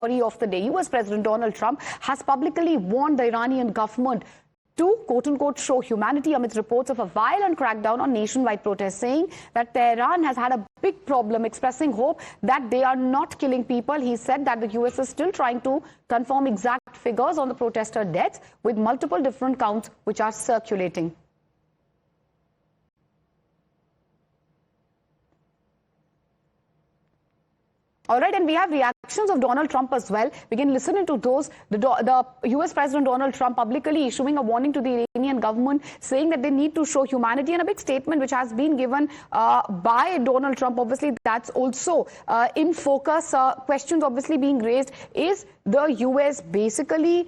of the day. US President Donald Trump has publicly warned the Iranian government to, quote-unquote, show humanity amidst reports of a violent crackdown on nationwide protests, saying that Tehran has had a big problem, expressing hope that they are not killing people. He said that the US is still trying to confirm exact figures on the protester deaths, with multiple different counts which are circulating. All right, and we have reactions of Donald Trump as well. We can listen into those. The US President Donald Trump publicly issuing a warning to the Iranian government, saying that they need to show humanity, and a big statement which has been given by Donald Trump. Obviously, that's also in focus. Questions obviously being raised. Is the US basically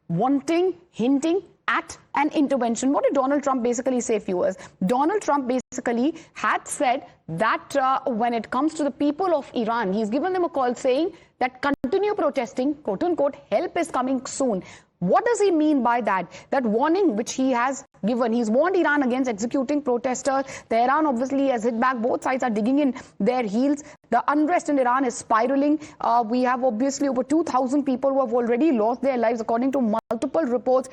wanting, hinting at an intervention? What did Donald Trump basically say, viewers? Donald Trump basically had said that when it comes to the people of Iran, he's given them a call saying that continue protesting, quote unquote, help is coming soon. What does he mean by that? That warning which he has given, he's warned Iran against executing protesters. Tehran obviously has hit back. Both sides are digging in their heels. The unrest in Iran is spiraling. We have obviously over 2,000 people who have already lost their lives, according to multiple reports.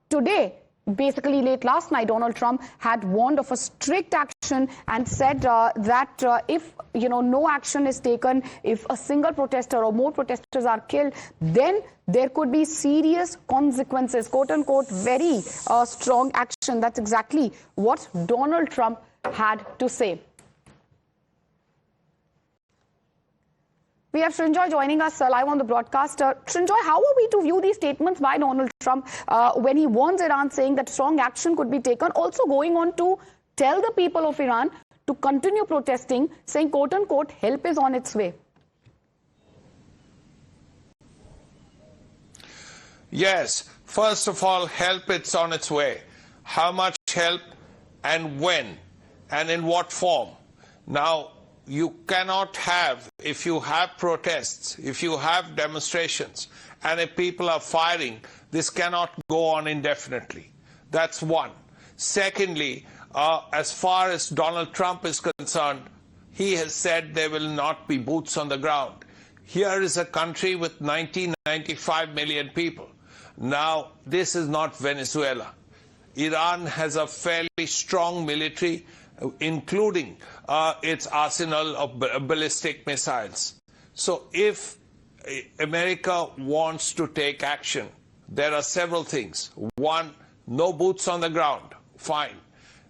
Today, basically late last night, Donald Trump had warned of a strict action and said that if no action is taken, if a single protester or more protesters are killed, then there could be serious consequences, quote unquote, very strong action. That's exactly what Donald Trump had to say. We have Srinjoy joining us live on the broadcast. Srinjoy, how are we to view these statements by Donald Trump when he warns Iran, saying that strong action could be taken, also going on to tell the people of Iran to continue protesting, saying, quote unquote, help is on its way? Yes, first of all, help it's on its way. How much help and when and in what form? Now, you cannot have, if you have protests, if you have demonstrations, and if people are firing, this cannot go on indefinitely. That's one. Secondly, as far as Donald Trump is concerned, he has said there will not be boots on the ground. Here is a country with 95 million people. Now, this is not Venezuela. Iran has a fairly strong military, including its arsenal of ballistic missiles. So if America wants to take action, there are several things. One, no boots on the ground, fine.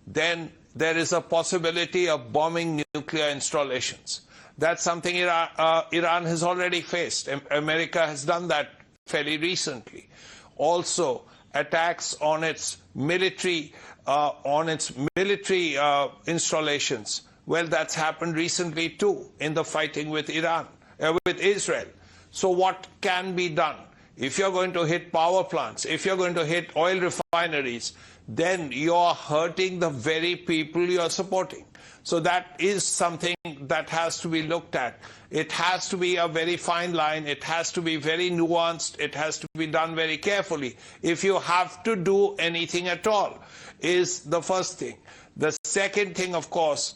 Then there is a possibility of bombing nuclear installations. That's something Iran has already faced. America has done that fairly recently. Also, attacks on its military installations. Well, that's happened recently too in the fighting with with Israel. So what can be done? If you're going to hit power plants, if you're going to hit oil refineries, then you're hurting the very people you're supporting. So that is something that has to be looked at. It has to be a very fine line. It has to be very nuanced. It has to be done very carefully. If you have to do anything at all, is the first thing. The second thing, of course,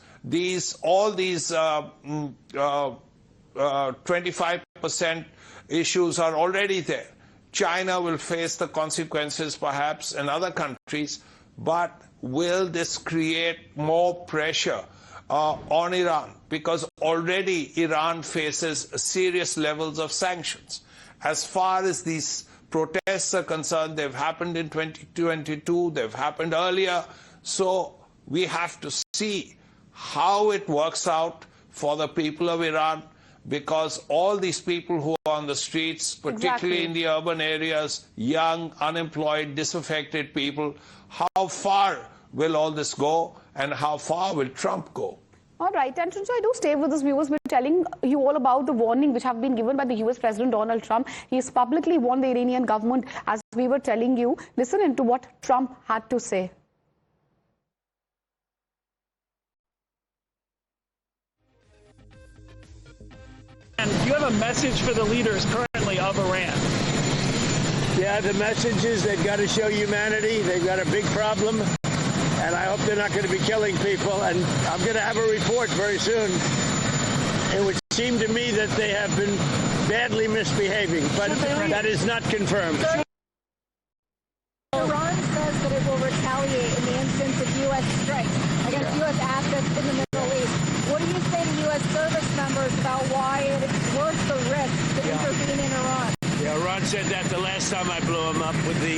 all these 25% issues are already there. China will face the consequences, perhaps, and other countries, but will this create more pressure on Iran? Because already Iran faces serious levels of sanctions. As far as these protests are concerned, they've happened in 2022, they've happened earlier, so we have to see how it works out for the people of Iran, because all these people who are on the streets, particularly in the urban areas, young, unemployed, disaffected people, how far will all this go, and how far will Trump go? All right, and so I do stay with us, viewers. We're telling you all about the warning which have been given by the US President Donald Trump. He has publicly warned the Iranian government, as we were telling you. Listen into what Trump had to say. And you have a message for the leaders currently of Iran. Yeah, the message is they've got to show humanity. They've got a big problem, and I hope they're not going to be killing people. And I'm going to have a report very soon. It would seem to me that they have been badly misbehaving, but that is not confirmed. Iran says that it will retaliate in the instance of U.S. strikes against U.S. assets in the Middle East. What do you say to U.S. service members about why it's worth the risk to intervene in Iran? Yeah, Iran said that the last time I blew them up with the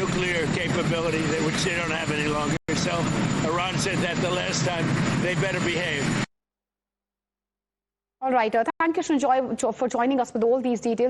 nuclear capability, which they don't have any longer. So Iran said that the last time. They better behave. All right. Thank you, Shunjoy, for joining us with all these details.